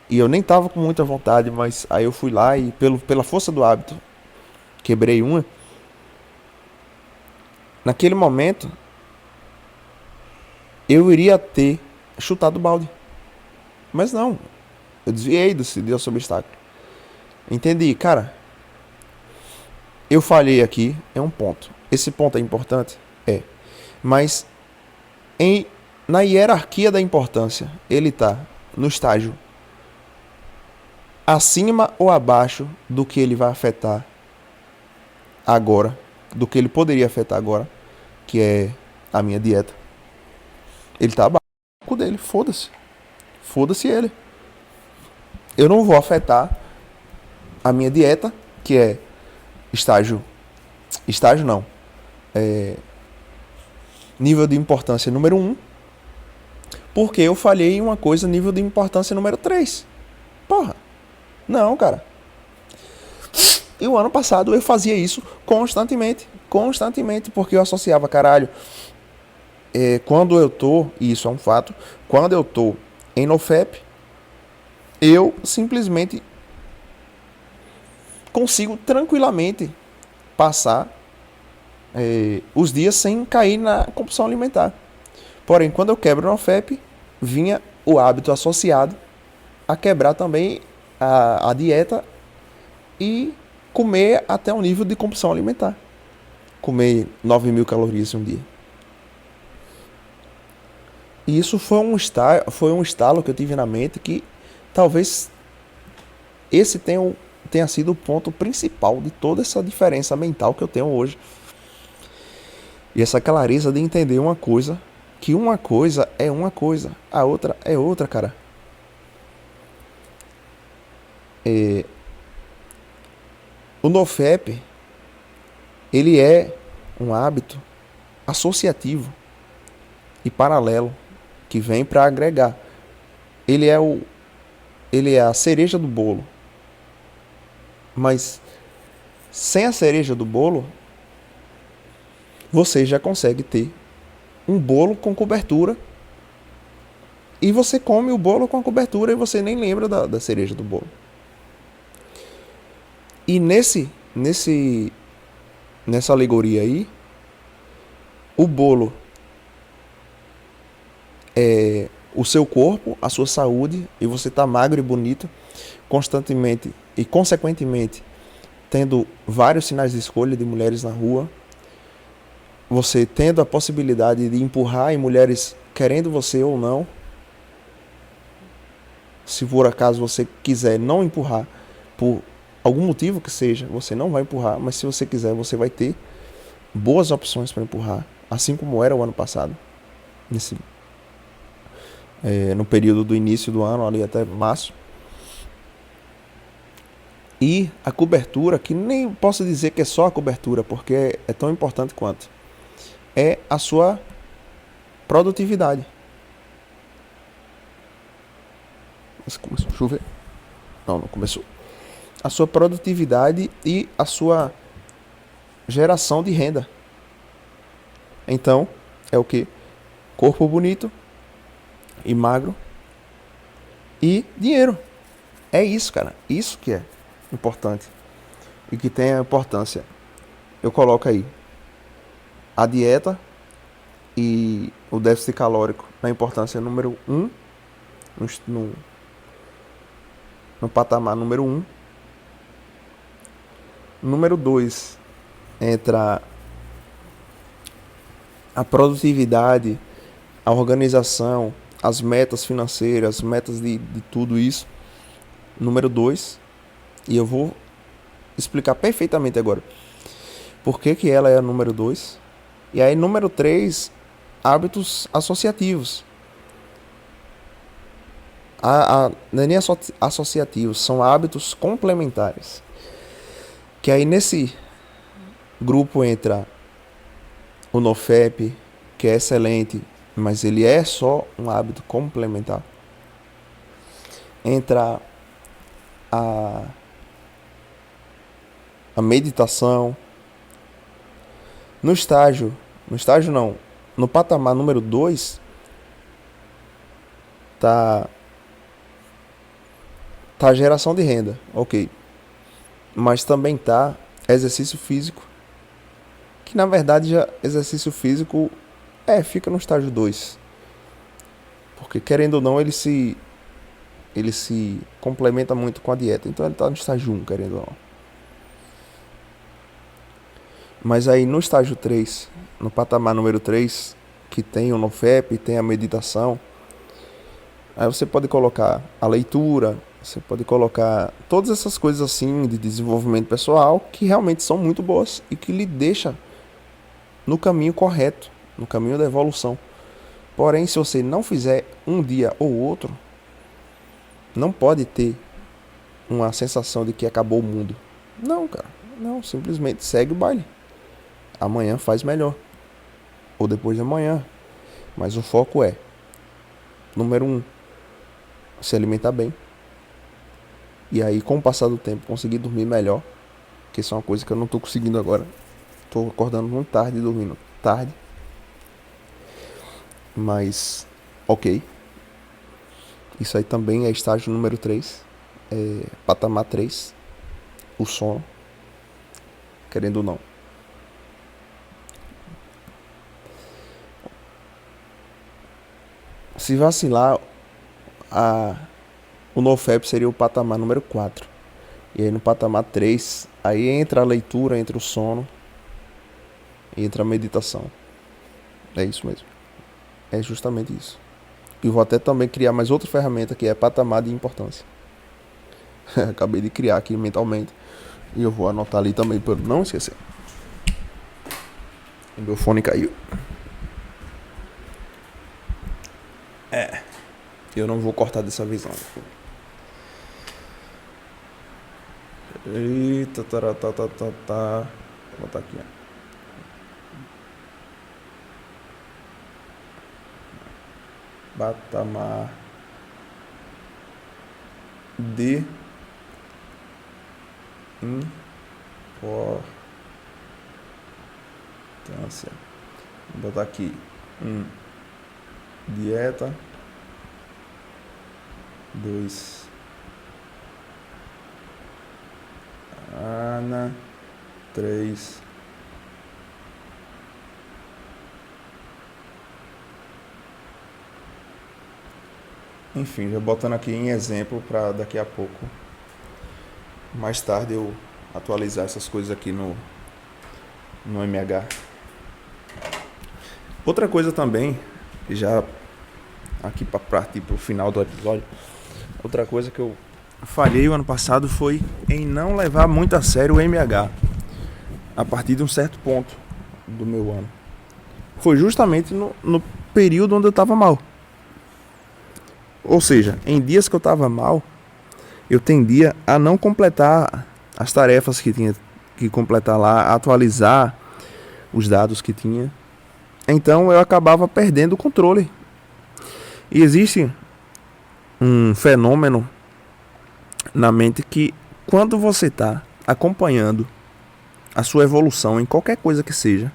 e eu nem estava com muita vontade, mas aí eu fui lá e pela força do hábito, quebrei uma. Naquele momento, eu iria ter chutado o balde. Mas não, eu desviei desse obstáculo. Entendi, cara. Eu falhei aqui, é um ponto. Esse ponto é importante? É. Mas na hierarquia da importância, ele está no estágio acima ou abaixo do que ele vai afetar agora, do que ele poderia afetar agora, que é a minha dieta. Ele tá abaixo dele, foda-se. Foda-se ele. Eu não vou afetar a minha dieta, que é estágio não, nível de importância número 1, porque eu falhei em uma coisa nível de importância número 3. Porra, não, cara. E o ano passado eu fazia isso constantemente, porque eu associava, caralho, quando eu tô, e isso é um fato, quando eu tô em NoFap, eu simplesmente consigo tranquilamente passar os dias sem cair na compulsão alimentar. Porém, quando eu quebro no NoFap, vinha o hábito associado a quebrar também a dieta e comer até um nível de compulsão alimentar. Comer 9.000 calorias em um dia. E isso foi um estalo que eu tive na mente que talvez esse tenha sido o ponto principal de toda essa diferença mental que eu tenho hoje. E essa clareza de entender uma coisa, que uma coisa é uma coisa, a outra é outra, cara. O NoFap, ele é um hábito associativo e paralelo que vem para agregar. Ele é a cereja do bolo. Mas sem a cereja do bolo, você já consegue ter um bolo com cobertura e você come o bolo com a cobertura e você nem lembra da cereja do bolo. E nessa alegoria aí, o bolo é o seu corpo, a sua saúde, e você tá magro e bonito constantemente e consequentemente tendo vários sinais de escolha de mulheres na rua, você tendo a possibilidade de empurrar em mulheres querendo você ou não. Se por acaso você quiser não empurrar por algum motivo que seja, você não vai empurrar, mas se você quiser, você vai ter boas opções para empurrar, assim como era o ano passado, no período do início do ano, ali até março. E a cobertura, que nem posso dizer que é só a cobertura, porque é tão importante quanto, é a sua produtividade. Mas começou a chover? Não começou. A sua produtividade e a sua geração de renda. Então, é o que? Corpo bonito e magro e dinheiro. É isso, cara. Isso que é importante. E que tem a importância. Eu coloco aí a dieta e o déficit calórico na importância número 1, no patamar número 1. Número 2 entra a produtividade, a organização, as metas financeiras, as metas de tudo isso. Número 2, e eu vou explicar perfeitamente agora por que ela é a número 2. E aí, número 3, hábitos associativos. Não é nem associativos, são hábitos complementares. Que aí nesse grupo entra o NoFap, que é excelente, mas ele é só um hábito complementar. Entra a meditação. No patamar número 2, tá a geração de renda, ok. Mas também tá exercício físico, que na verdade já exercício físico fica no estágio 2. Porque querendo ou não, ele se complementa muito com a dieta. Então ele tá no estágio 1, querendo ou não. Mas aí no estágio 3, no patamar número 3, que tem o NoFap, tem a meditação, aí você pode colocar a leitura, você pode colocar todas essas coisas assim de desenvolvimento pessoal que realmente são muito boas e que lhe deixa no caminho correto, no caminho da evolução. Porém, se você não fizer um dia ou outro, não pode ter uma sensação de que acabou o mundo. Não, cara. Não, simplesmente segue o baile. Amanhã faz melhor. Ou depois de amanhã. Mas o foco é, número 1, se alimentar bem. E aí, com o passar do tempo, conseguir dormir melhor. Que isso é uma coisa que eu não tô conseguindo agora. Tô acordando muito tarde e dormindo tarde. Mas, ok. Isso aí também é estágio número 3. Patamar 3. O sono. Querendo ou não. Se vacilar, o NoFap seria o patamar número 4. E aí no patamar 3, aí entra a leitura, entra o sono, entra a meditação. É isso mesmo. É justamente isso. E vou até também criar mais outra ferramenta que é patamar de importância. Acabei de criar aqui mentalmente. E eu vou anotar ali também para não esquecer. O meu fone caiu. Eu não vou cortar dessa vez não. Eita, tá. Vou botar aqui, ó. Patamar de importância. Vou botar aqui. Dieta. 2. Ana. 3. Enfim, já botando aqui em exemplo para daqui a pouco, mais tarde, eu atualizar essas coisas aqui no MH. Outra coisa também, já aqui para partir pro final do episódio, outra coisa que eu falhei o ano passado foi em não levar muito a sério o MH a partir de um certo ponto do meu ano. Foi justamente no período onde eu estava mal. Ou seja, em dias que eu estava mal, eu tendia a não completar as tarefas que tinha que completar lá, atualizar os dados que tinha. Então eu acabava perdendo o controle. E existe um fenômeno na mente que quando você está acompanhando a sua evolução em qualquer coisa que seja,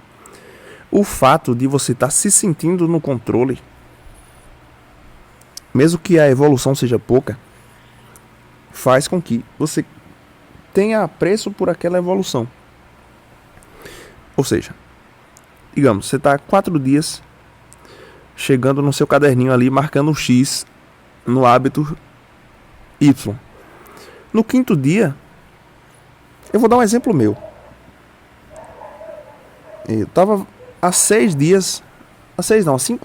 o fato de você estar se sentindo no controle, mesmo que a evolução seja pouca, faz com que você tenha apreço por aquela evolução. Ou seja, digamos, você está 4 dias chegando no seu caderninho ali, marcando um X no hábito Y. No quinto dia, eu vou dar um exemplo meu. Eu tava há 5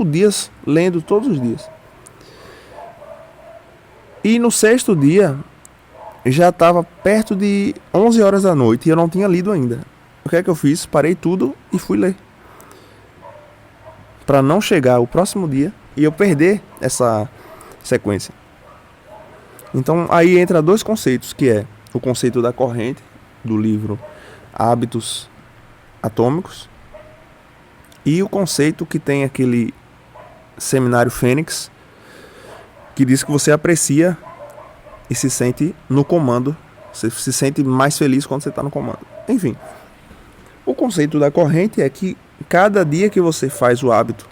dias lendo todos os dias. E no sexto dia, já estava perto de 11 horas da noite e eu não tinha lido ainda. O que é que eu fiz? Parei tudo e fui ler. Para não chegar o próximo dia e eu perder essa sequência. Então aí entra dois conceitos, que é o conceito da corrente, do livro Hábitos Atômicos, e o conceito que tem aquele seminário Fênix, que diz que você aprecia e se sente no comando, você se sente mais feliz quando você está no comando. Enfim, o conceito da corrente é que cada dia que você faz o hábito,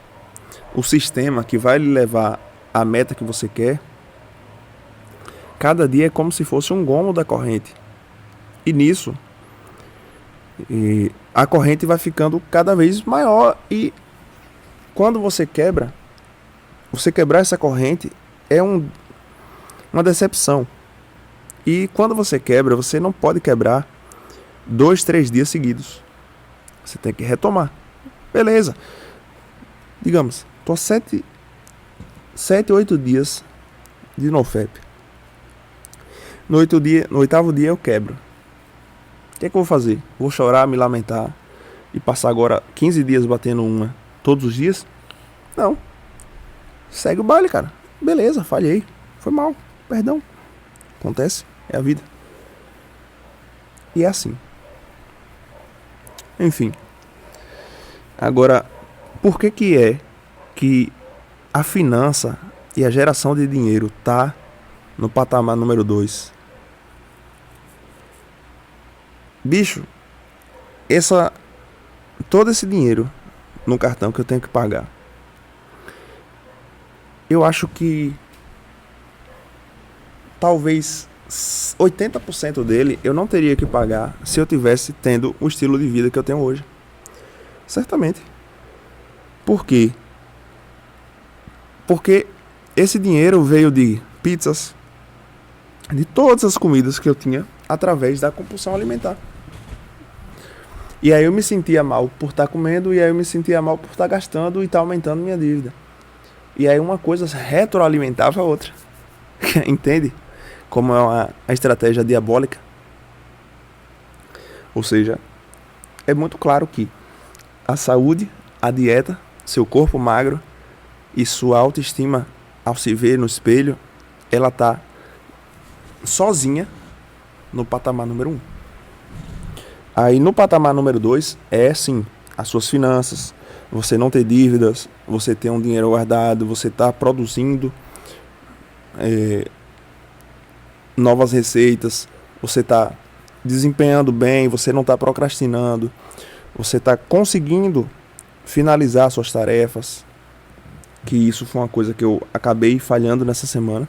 o sistema que vai lhe levar à meta que você quer, cada dia é como se fosse um gomo da corrente. E nisso, a corrente vai ficando cada vez maior. E quando você quebrar essa corrente é uma decepção. E quando você quebra, você não pode quebrar 2, 3 dias seguidos. Você tem que retomar. Beleza. Digamos, estou 7, 8 dias de NoFap. No 8º dia eu quebro. O que é que eu vou fazer? Vou chorar, me lamentar e passar agora 15 dias batendo uma todos os dias? Não. Segue o baile, cara. Beleza, falhei. Foi mal. Perdão. Acontece. É a vida. E é assim. Enfim. Agora, por que é que a finança e a geração de dinheiro tá no patamar número 2? Bicho, todo esse dinheiro no cartão que eu tenho que pagar, eu acho que talvez 80% dele eu não teria que pagar se eu tivesse tendo o estilo de vida que eu tenho hoje. Certamente. Por quê? Porque esse dinheiro veio de pizzas, de todas as comidas que eu tinha através da compulsão alimentar. E aí eu me sentia mal por estar comendo, e aí eu me sentia mal por estar gastando e estar aumentando minha dívida. E aí uma coisa retroalimentava a outra. Entende? Como é uma estratégia diabólica. Ou seja, é muito claro que a saúde, a dieta, seu corpo magro e sua autoestima ao se ver no espelho, ela tá sozinha no patamar número 1. Aí no patamar número 2 é sim as suas finanças, você não ter dívidas, você ter um dinheiro guardado, você tá produzindo novas receitas, você tá desempenhando bem, você não tá procrastinando, você tá conseguindo finalizar suas tarefas, que isso foi uma coisa que eu acabei falhando nessa semana,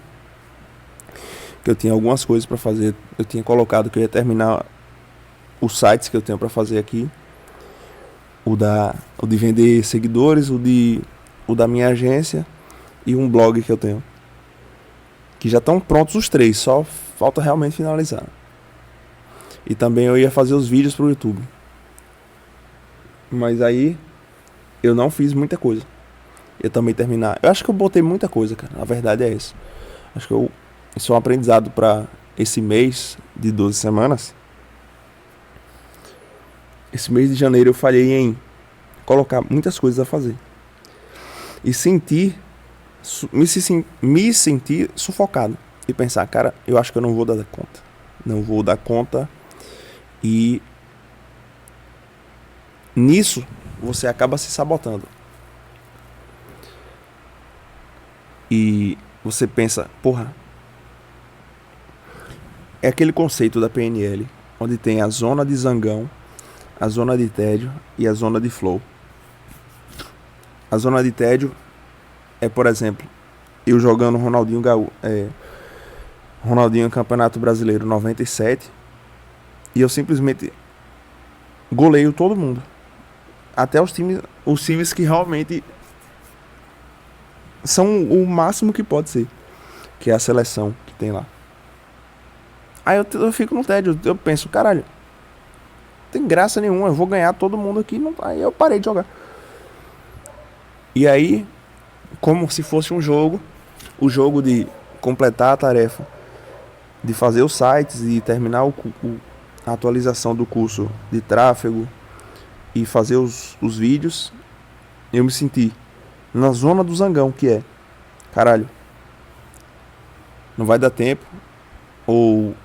que eu tinha algumas coisas para fazer, eu tinha colocado que eu ia terminar os sites que eu tenho para fazer aqui, o de vender seguidores, o da minha agência e um blog que eu tenho, que já estão prontos os 3, só falta realmente finalizar. E também eu ia fazer os vídeos pro YouTube, mas aí eu não fiz muita coisa. Eu também terminar, eu acho que eu botei muita coisa, cara, a verdade é essa. Acho que isso é um aprendizado para esse mês de 12 semanas. Esse mês de janeiro eu falhei em colocar muitas coisas a fazer. E me sentir sufocado. E pensar, cara, eu acho que eu não vou dar conta. Não vou dar conta. E nisso você acaba se sabotando. E você pensa, porra, é aquele conceito da PNL, onde tem a zona de zangão, a zona de tédio e a zona de flow. A zona de tédio é, por exemplo, eu jogando Ronaldinho em Campeonato Brasileiro 97 e eu simplesmente goleio todo mundo. Até os times que realmente são o máximo que pode ser, que é a seleção que tem lá. Aí eu fico no tédio, eu penso, caralho, não tem graça nenhuma, eu vou ganhar todo mundo aqui. Não, aí eu parei de jogar. E aí, como se fosse um jogo, o jogo de completar a tarefa, de fazer os sites e terminar a atualização do curso de tráfego e fazer os vídeos, eu me senti na zona do zangão, que é, caralho, não vai dar tempo. Ou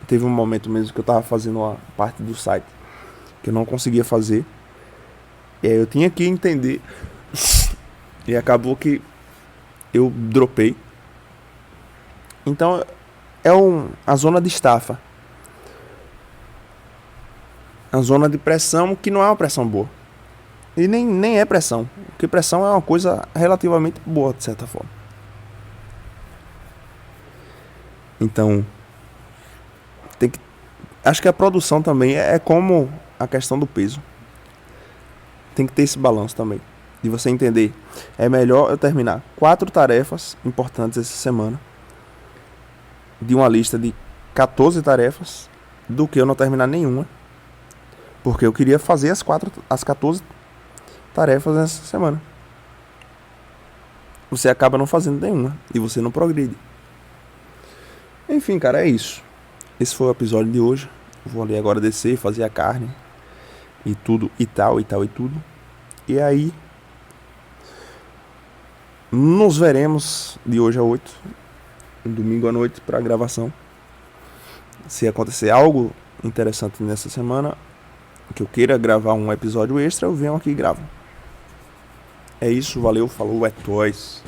teve um momento mesmo que eu tava fazendo a parte do site que eu não conseguia fazer, e aí eu tinha que entender, e acabou que eu dropei. Então é a zona de estafa, a zona de pressão, que não é uma pressão boa, e nem é pressão, porque pressão é uma coisa relativamente boa de certa forma. Então tem que, acho que a produção também é como a questão do peso, tem que ter esse balanço também, de você entender, é melhor eu terminar 4 tarefas importantes essa semana de uma lista de 14 tarefas do que eu não terminar nenhuma, porque eu queria fazer as 14 tarefas nessa semana. Você acaba não fazendo nenhuma e você não progride. Enfim, cara, é isso. Esse foi o episódio de hoje. Eu vou ali agora descer, fazer a carne e tudo, e tal, e tudo. E aí nos veremos de hoje a 8, domingo à noite, pra gravação. Se acontecer algo interessante nessa semana, que eu queira gravar um episódio extra, eu venho aqui e gravo. É isso, valeu, falou, é nóis.